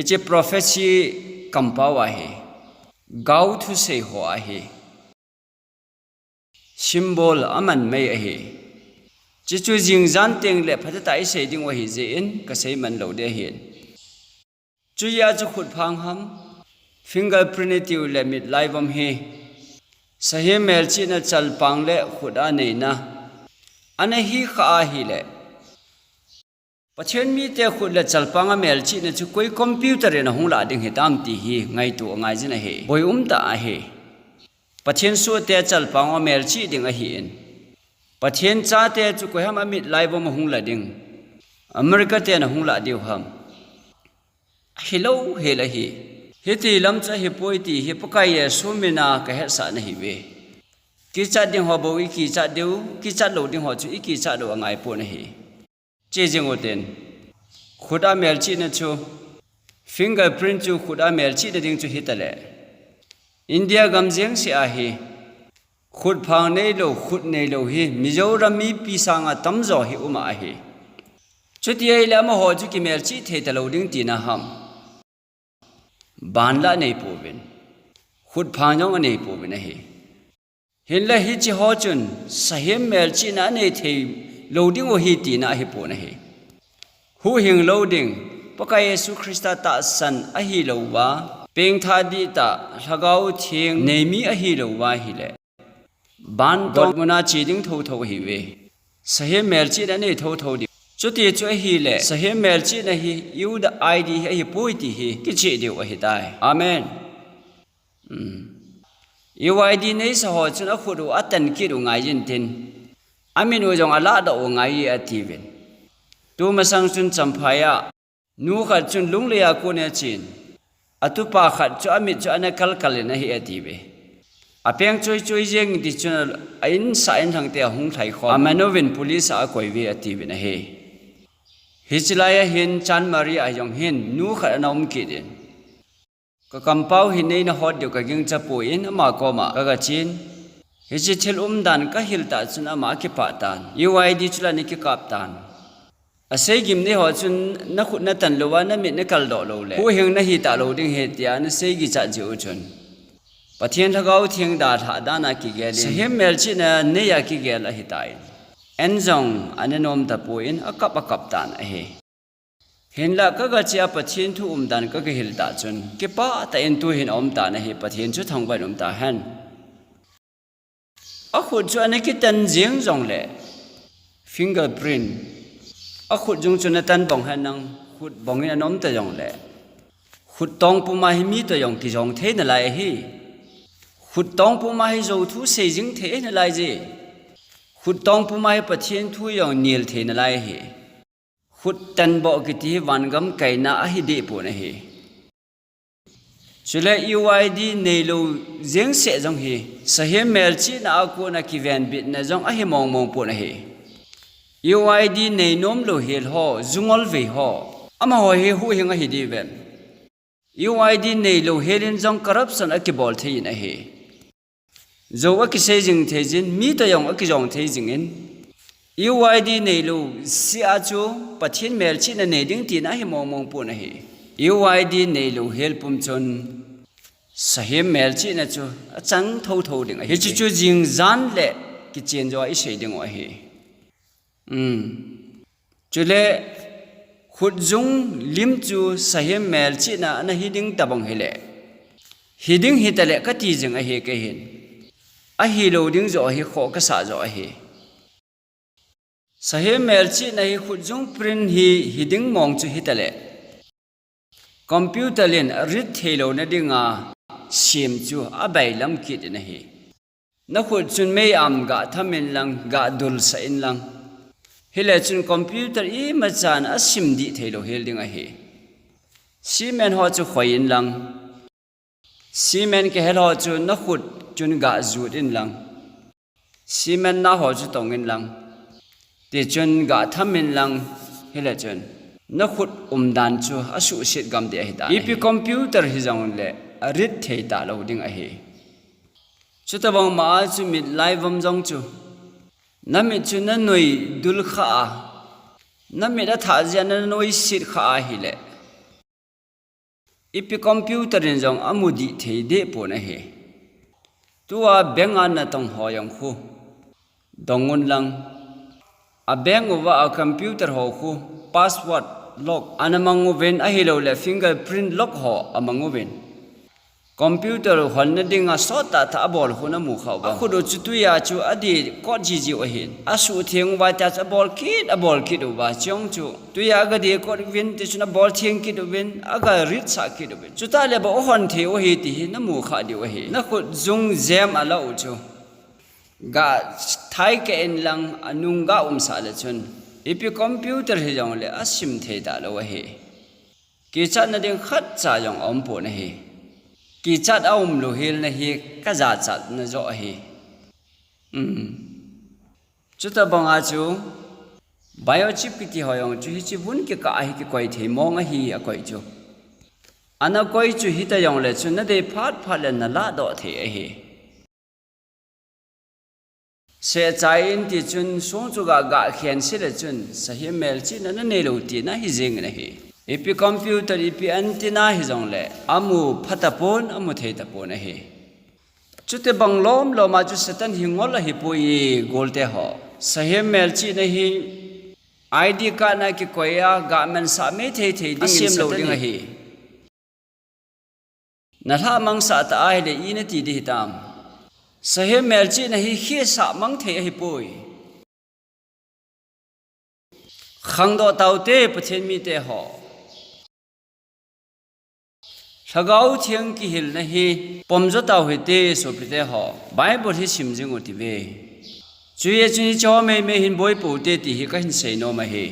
chi prophecy kampaw a hi gau thu se ho a hi symbol aman mai a hi chi chu jing jan teng le phata tai se ding wa hi je in ka sei man lo de hin chu ya chu khut phang ham fingerprint tiu le mit lai bam hi sahi mel chi na chal pang le khuda nei na ana hi kha hi le pathian mi te khut le chal panga mel chi na chu koi computer na hung la ding hi tam ti hi ngai tu ngai jin a he boi ta a he pathian su te chal panga mel chi ding a hi in pathian cha te chu ko ham amit lai bam hung la ding America te na hung la diu ham hello hela hi hiti lam cha hi poi ti hi pakai ye sumina ka he sa na hi we ki cha ding ho bo ki cha deu ki cha lo ding ho chu ki cha do ngai po na hi che jing o ten khuda mel chi na chu fingerprint chu khuda mel chi de ding chu hi ta le India gam jeng se a hi khut phang nei lo khut nei lo hi mizoram mi pi sanga tam zo hi uma a hi chuti ai la ma ho chu ki mel chi the ta lo ding ti na ham ban la nei po bin khut phang jong nei po bin a hi hin la hi chi ho chun sahem mel chi na nei the loading o hi ti na hi po na hi hu hing loading pakai Yesu Christa ta san a hi lo wa peng tha di ta lagau thing nei mi a hi lo wa hi le ban dot mona chi ding tho tho hi we sahem mel chi na nei tho tho di chuti chu hi le sahem mel chi na hi you the id hi poi ti hi ki chi de wa hi dai amen UID nei sa ho chuna khudu atan ki ru ngai jin tin amin o jong ala da o ngai ativin tu masang chun champhaya nu khat chun lung le ya ko ne chin atu pa khat chu amit chu ana kal kal na hi ative apeng choi choi jeng di chun ain sa en thang te hung thai kho amanovin police a koi ve ative na he hichlaya hin chan mari a jong hin nu khat anom ki din ka kampau hin nei na hot de ka ging chapo in ama ko ma ka chin hichi thil dan ka hil ta chun ama ki pa tan UID chula ni ki kap tan asai gim ne ho chun na khut na tan lowa na mit na kal do lo le hu hing na hi ta lo ding he tia na sei gi cha ji u chun pathian thagau thiang da tha da na ki ge le hem mel chi na ne ya ki ge la hi tai en jong ananom ta po in akap tan a he hin la ka ga chia pathian thu dan ka ge hil ta chun ki pa ta en tu hin ta na he pathian chu thang bai ta han a khut chu ana ki tan jeng jong le fingerprint a khut jung chu na tan bong han nang khut bong in anom ta jong le khut tong pu ma hi mi ta jong ki jong the na lai hi khut tong pu ma hi zo thu se jing the na lai ji khut tong pu ma hi pathian thu yong nil the na lai hi khut tan bo ki ti wan gam kai na a hi de pu na hi chule UID nei lo jeng se jong hi sahem mel chi na ko na ki van bit na jong a hi mong mong pu na hi UID nei nom lo hel ho zungol ve ho ama ho he hu hinga hi di ven UID nei lo helin jong corruption a ki bol the na hi zo a ki se jing the jin mi ta yong a ki jong the jing in UID nei lo si a chu pathin mel chi na nei ding ti na hi mong mong pu na hi UID nei lo hel pum chon sahem mel chi na chu a chang tho tho ding hi chu chu jing zan le ki chen jo ai sei ding wa hi chule khut jung lim chu sahem mel chi na na hiding tabang hele hiding hitale ka ti jing a he ke hin a hi lo ding zo hi kho ka sa zo a hi sahem mel chi na hi khut jung print hi hiding mong chu hitale computer len rit thelo na dinga sim chu abai lam kit na hi na khut chun me am ga thamin lang ga dul sa in lang hele chun computer I ma chan a sim di thelo hel ding a hi simen ho chu khoin lang simen ke hel ho chu na khut chun ga zut in lang simen na ho chu tong in lang ti chun ga thamin lang hele chun na khut dan chu asu sit gam de hi ta ipi computer hi jong le arit thei ta lo ding a hi chuta bang ma chu mit live am jong chu na mi chu na noi dul kha na mi da tha ja na noi sit kha hi le ipi computer in jong amudi thei de po na hi tuwa benga na tong ho yang khu dongun lang a beng over a computer ho khu password lock anamangu ven a hilo le fingerprint lock ho amangu ven computer hon na dinga sota ta bol huna mu khaw ba khudo chu tu ya chu adi ko ji ji o hin asu theng wa ta cha bol kit o ba chong chu tu ya ga de ko ven ti chuna bol theng kit o ven aga rit sa kit o ven chu ta le ba o hon the o he ti na mu kha di o he na khu zung jam ala u chu ga thai ke en lang anunga sa le chun ipi computer hi jong le asim the da lo he ki chat na ding khat cha jong om po na he ki chat aum lo hil na hi ka za chat na zo hi chu ta banga chu biochip ki ho yong chu hi chi bun ki ka hi ki koi the mong a hi a koi chu ana koi chu hi ta yong le chu na de phat le na la do the a hi se chai in ti chun so chu ga khian se le chun sahi mel chi na ne lo ti na hi jing na hi ipi computer ipi antenna hi jong le amu phatapon amu thei tapon hi chute banglom lo ma chu satan hi ngol hi pui golte ho sahi mel chi na hi ID ka na ki koya ga men sa me thei ding sim lo ding hi na tha mang sa ta ai le I na ti di tam sahem mel chi na hi khi sa mang the hi pui khang do tau te pathen mi te ho thagau thiang ki hil na hi pomjo tau hi te so pi te ho bible hi sim jing o ti ve chu ye chu ni cho me hin boy pu te ti hi ka hin sei no ma hi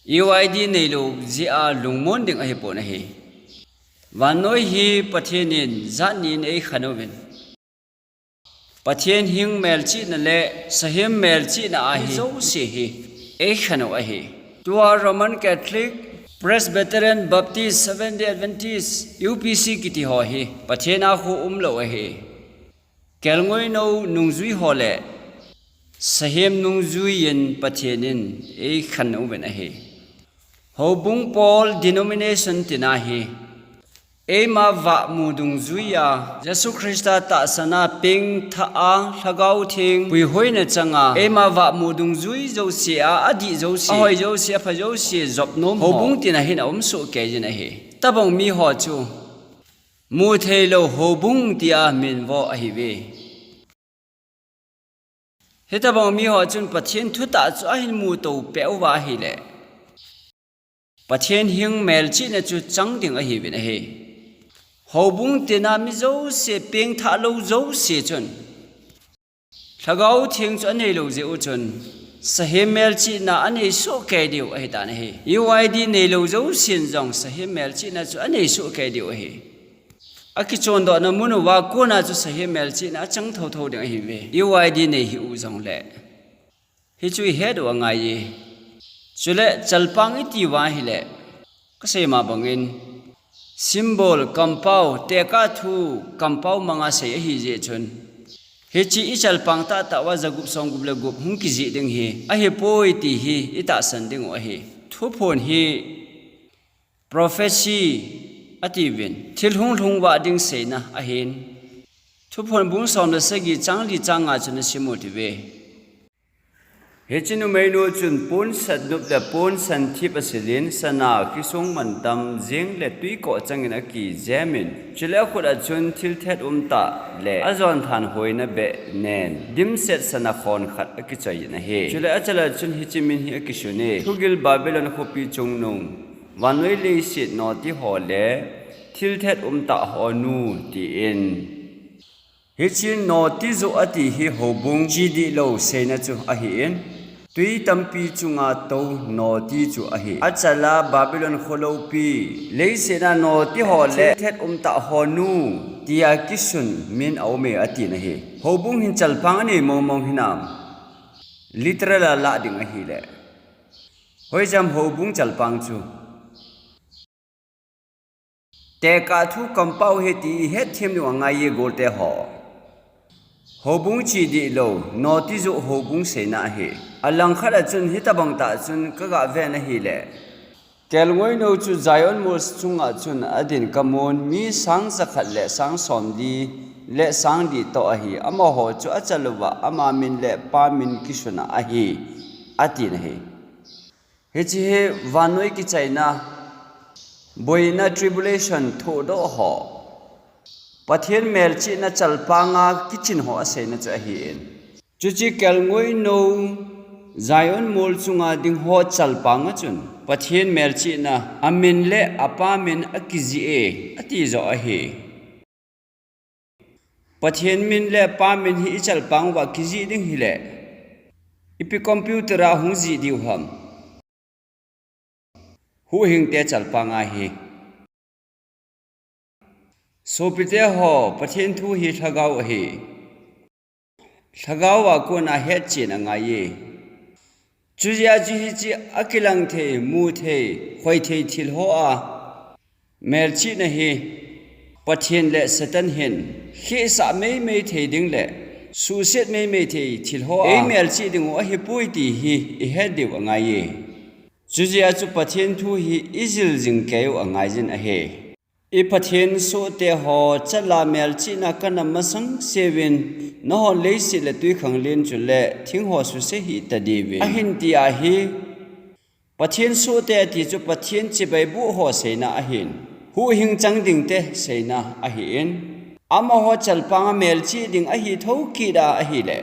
UID nei lo ji a lungmon ding a hi po na hi van noi hi pathenin zan ni nei khanovin pathen hing mel chi na le sahem mel chi na a hi zo se hi e khano a hi tua Roman Catholic Presbyterian Baptist Seventh-day Adventist UPC kiti ho hi pathena khu lo a hi kelngoi no nungzui ho le sahem nungzui yen pathenin e khano ben a hi hobung Paul denomination tina hi ema va mudung zuya Jesu Christa ta sana ping tha a thagau thing pui hoina changa ema va mudung zui zo sia adi zo si hoi zo sia pha zo si job nom hobung tina hin om su ke jina he tabong mi ho chu mu thelo hobung tia min vo a hi ve hetabong mi ho chun pathen thu ta chu a hin mu to pe wa hi le pathen hing mel chi na chu chang ding a hi bin he hobung tina mi zo se peng tha lo zo se chun thagau thing chu anei lo je u chun sahemel chi na anei so ke diu ai ta ne he UID nei lo zo sin jong sahemel chi na chu anei so ke diu he aki chon do na munu wa ko na chu sahi mel chi na chang tho tho de hi ve UID ne hi u jong le hi chui he do ngai ye chule chalpang ti wa hi le ka se ma bangin symbol kampau te ka thu kampau manga se hi je chun he chi i chalpang ta wa zagup song gup le gup hung ki ji ding hi a he poi ti hi ita san ding o hi thu phon hi prophecy ativin thil hung hung wa ding se na a hin thu phon bung som na se gi chang li chang nga chun simu ti ve he chinu mai no chun pon sat nup da pon san thi pasilin sana ki song man dam jeng le tui ko changin a ki jamin chile khut a chun thil thet ta le azon than hoina be nen dim set sana khon khat a ki chai na he chile a chala chun hi chimin hi a ki shune thugil babylon khopi chung nung wanoi le sit no ti ho le thil thet ta ho nu ti in hi chin no ti zo ati hi hobung chi di lo se na chu a hi in tui tampi chunga to no ti chu a hi achala babylon kholopi le se na no ti ho le thet ta ho nu tia kisun min au me ati na hi hobung hin chalpang ani mong hinam literal la ding a hi le hoi jam hobung chalpang chu te ka thu kampau he ti he them ni ngai ye gol te ho hobung chi di lo no ti zo hobung se na he alang khala chun hi tabang ta chun ka ga ve na hi le kel ngoi no chu zion mos chunga chun adin kamon mi sang zakhat le sang som di le sang di to a hi ama ho chu achaluwa ama min le pa min kisuna a hi ati na hi he chi he wanoi ki chaina boina tribulation tho do ho pathian mel chi na chalpanga kitchen ho ase na cha hi en chu chi kel ngoi no zion mol chunga ding ho chalpanga chun pathian mel chi na amin le apa min akiji e ati zo a hi pathian min le pa min hi chalpang wa kiji ding hi le ipi computer a hung ji diu ham hu hing te chalpanga hi so pite ho pathian thu hi thagau hi thagau wa ko na he chi na nga ye chuya ji hi chi akilang the mu the khoi the thil ho a mel chi na hi pathian le satan hen hi sa mei mei the ding le su set mei mei the thil ho a mel chi ding o hi pui ti hi i he de wa nga ye chuya chu pathian thu hi izil jing ke wa ngai jin a he I pathian so te ho chala mel chi na kana masang sevin no ho le si le tui khang len chu le thing ho su se hi ta di ve a hin ti a hi pathian so te ti chu pathian chi bai bu ho se na a hin hu hing chang ding te se na a hi in ama ho chal pang mel chi ding a hi tho ki da a hi le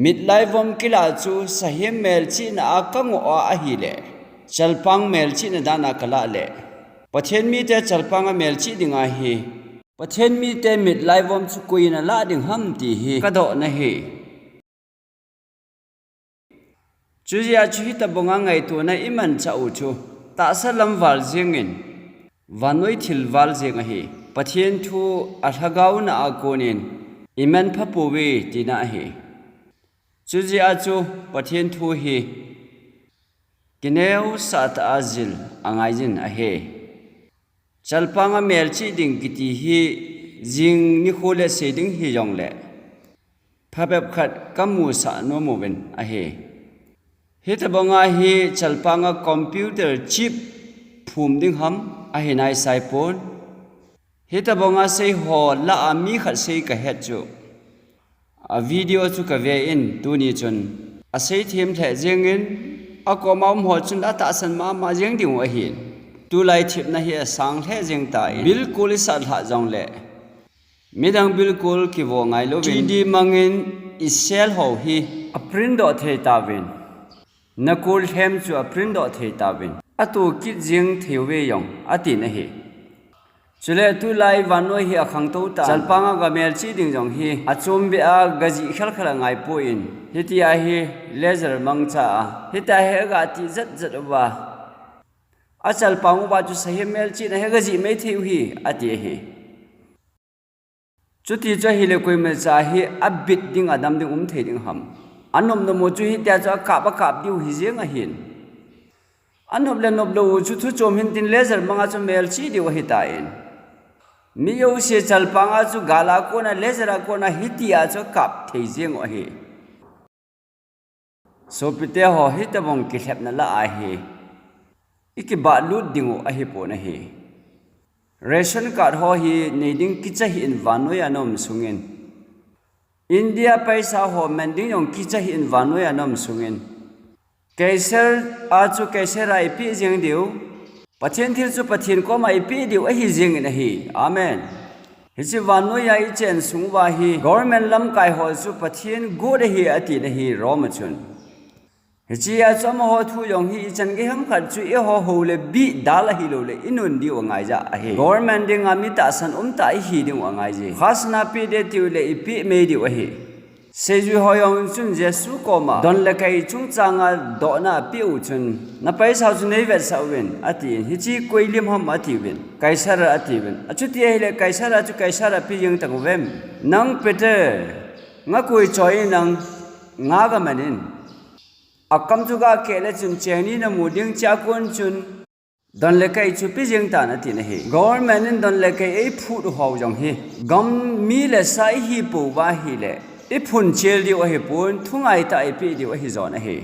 midlife vom kila chu sahem mel chi na a kang o a hi le chalpang mel chi na dana kala le pathian mi te chalpang mel chi dinga hi pathian mi te mit lai vom chu kuina la ding ham ti hi ka do na hi chuya chu ta bonga ngai tu na iman cha u chu ta salam wal jingin wanoi thil wal jing hi pathian thu athagau na akonin iman phapu we tina hi chuya chu pathian thu hi kineu sat azil angaijin a he chalpanga mel chi ding kiti hi jing ni khole se ding hi jong le phapep khat kamu sa no moven a he hitabanga hi chalpanga computer chip phum ding ham a he nai sai pon hitabanga sei ho la ami khat sei ka het chu a video chu ka ve in tu ni chun a sei them the jengin ako mam ho chun ata san ma jeng ding wa hin tu lai thip na hi sang the jeng ta bilkul sa tha jong le midang bilkul ki wo ngai lo win di mangin isel ho hi aprin do the ta win nakul hem chu aprin do the ta win atu ki jeng thewe yong ati na hi chule tu lai wanoi hi akhang to ta chalpanga ga mel chi ding jong hi achum be a gaji khal khala ngai po in hitia hi laser mangcha hita he ga ti zat zat wa achal pangu ba chu sahi mel chi na he ga ji mai thiu hi ati hi chuti cho hi le koi me cha hi abit ding adam ding thei ding ham anom no mo chu hi tia cha ka ba kap diu hi jeng a hin anop le nop lo chu thu chom hin tin laser manga chu mel chi diu hi ta in mi yo se chal panga chu gala ko na laser ko na hitia chu kap thei jeng o hi so pite ho hi ta bong ki hlep na la a hi iki ba lut dingo a hi po na hi ration card ho hi needing kicha hi in vanoi anom sungin India paisa ho mending yong kicha hi in vanoi anom sungin Kaiser achu Kaiser ai pi jing diu pathian thil chu pathian ko mai pi diu a hi jing in hi amen hi chi vanoi ai chen sung wa hi government lam kai ho chu pathian go de hi ati na hi rom chun Hichi ya chama ho thu yong hi chan ge ham khat chu e ho le bi dal hi lo le inun di wa ngai ja a he government ding ami ta san ta hi ding wa ngai ji khasna pi de ti le ipi me di wa he se ju ho yong chun je su ko ma don le kai chung changa do na pi u chun na pai sa chu nei ve sa wen ati hichi koi lim ham ati wen kaisar ati wen achu ti he le kaisar pi yeng tang vem nang pete nga koi choi nang nga ga manin akam juga kele chun cheni na muding cha kon chun don le kai chu pi jing ta na ti na he government in don le kai ei phu du ho jong he gam mi le sai hi pu ba hi le i phun chel di o he pun thungai ta ai pi di o hi zo na he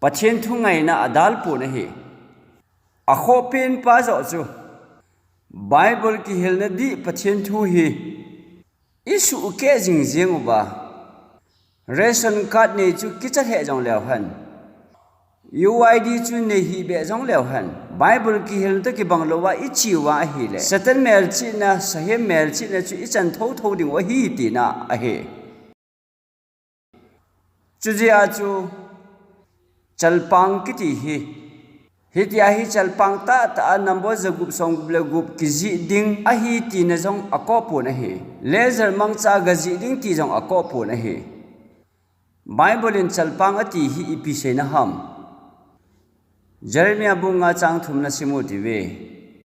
pathian thungai na adal pu na he a kho pin pa zo chu bible ki hel na di pathian thu hi isu ke jing jing ba ration card ne chu kicha he jong leo han UID chu ne hi be jong leo han bible ki hel ta ki bang lo wa i chi wa hi le satan mel chi na sahem mel chi na chu i chan tho ding wa hi ti na a he chu ji a chu chalpang ki ti hi hitia hi chalpang ta number zagup song ble gup ki ji ding a hi ti na jong akopu na he laser mang cha ga ji ding ti jong akopu na he Bible in chalpang ati hi ipi se na ham Jeremiah bunga chang thum na simu diwe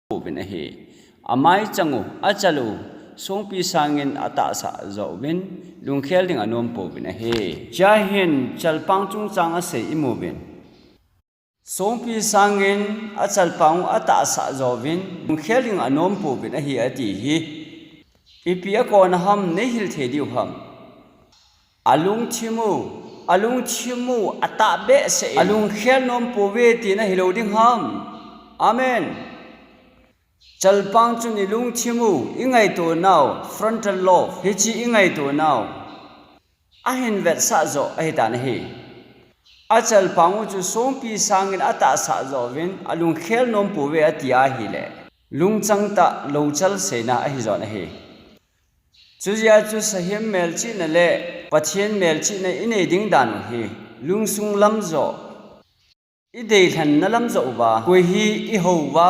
po bin hi amai changu achalu songpi sangin ata sa zo bin lungkhel ding anom po bin hi jahin chalpang chung chang ase imu bin songpi sangin achalpang ata sa zo bin lungkhel ding anom po bin hi ati hi ipi ko na ham ne hil the diu ham alung chimu ata be se alung khel nom po ve ti na hiloding ham amen chalpang chu ni lung chimu ingai to now frontal lobe hichi ingai to now ahin vet sa zo ai ta na hi a chalpang chu songpi sangin ata sa zo vin alung khel nom po ve atia hi le lung changta lo chal se na a hi zo na hi Chuzia chu sahem mel chi na le pathian mel chi na ine ding dan hi lungsung lam zo I dei than na lam zo ba koi hi I ho ba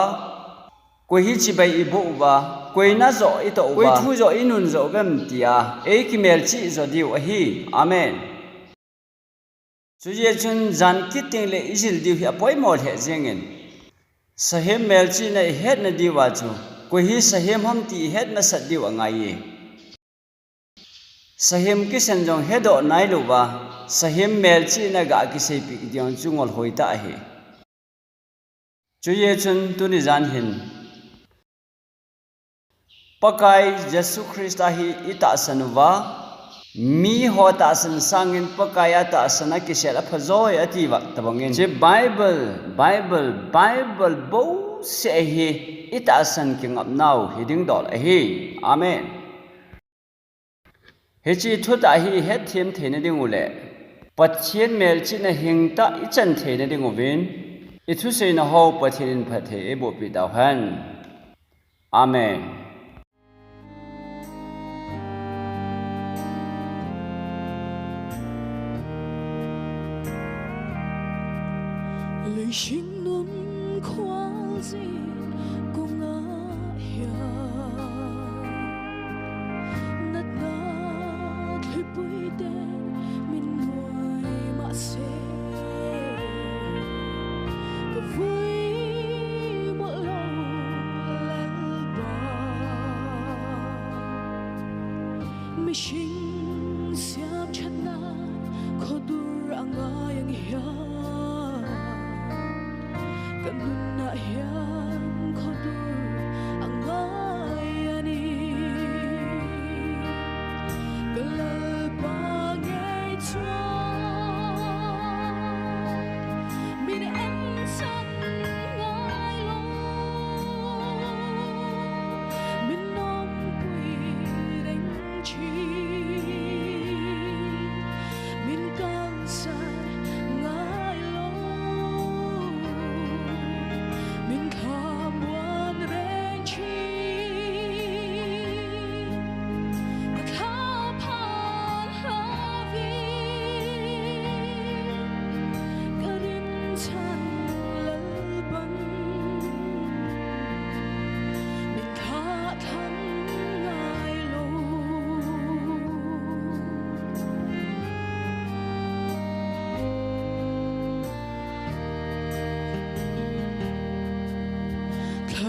koi hi chi bai I bo ba koi na zo I to ba koi thu zo I nun zo bem tia e ki mel chi zo diu a hi amen Chuzia chun jan kiting le izil diu hi apoi mol he jengin sahem mel chi na het na diwa chu koi hi sahem ham ti het na sat diu angai Sahem ki senjong hedo nai lo ba sahem mel chi na ga ki sei pi diang chungol hoita he chuye chun tu ni jan hin pakai Jesu Christa hi ita sanuwa mi ho ta san sangin pakaya ta sana ki sela phazoi ati wa tabangin je bible bo se hi ita san ki ngap nau hiding dol he amen Hechi thuta hi het thiam thena dingule pathian mel chi na hingta ichan thena dinguvin ithu se na ho pathian phathe ebo pi daw han amen Lời xin nun khoan gì cùng ngã vui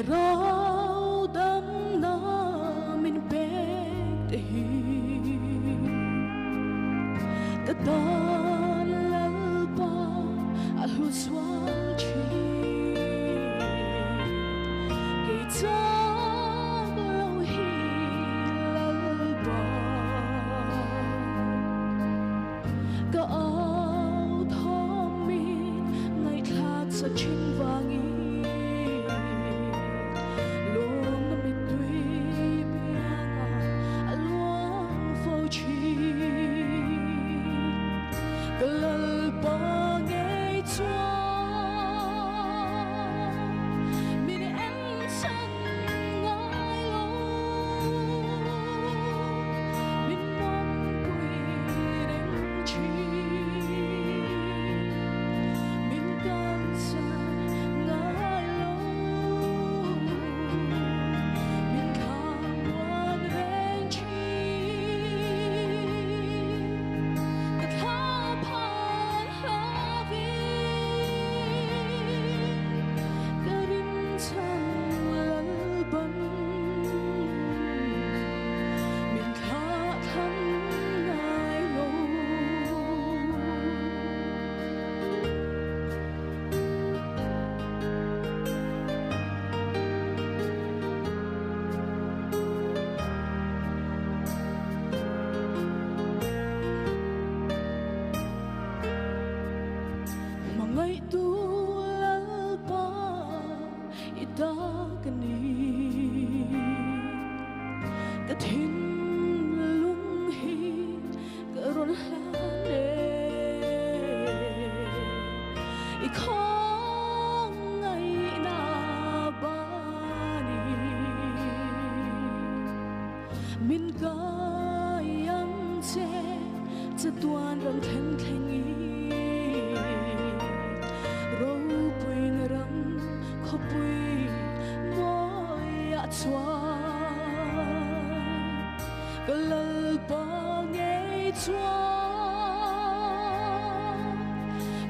rau đam na min bek te hi ta tan lal pa al hu swal chi ke cha lo hi lal pa ka ao thom mi ngày khác sa chinh vangi ngày tu lal pa ita kani ka thin lung hi ka ron hane I khong ngày na ba ni min ka yang che cha tuan ron theng theng I râu bùi ngờ râm khó bùi môi ạ choa cơ lơ bò nghe choa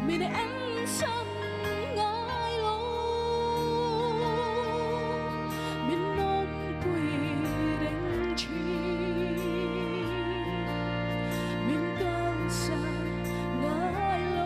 mình em sân ngái lô mình nôm quỳ đánh chi mình cơn xa ngái lô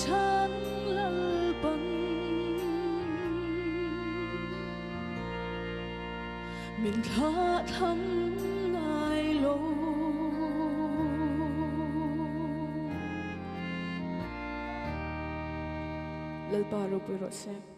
ฉันลัลปันมินข้าทำง่ายโลลัลปาโรเปโรเซ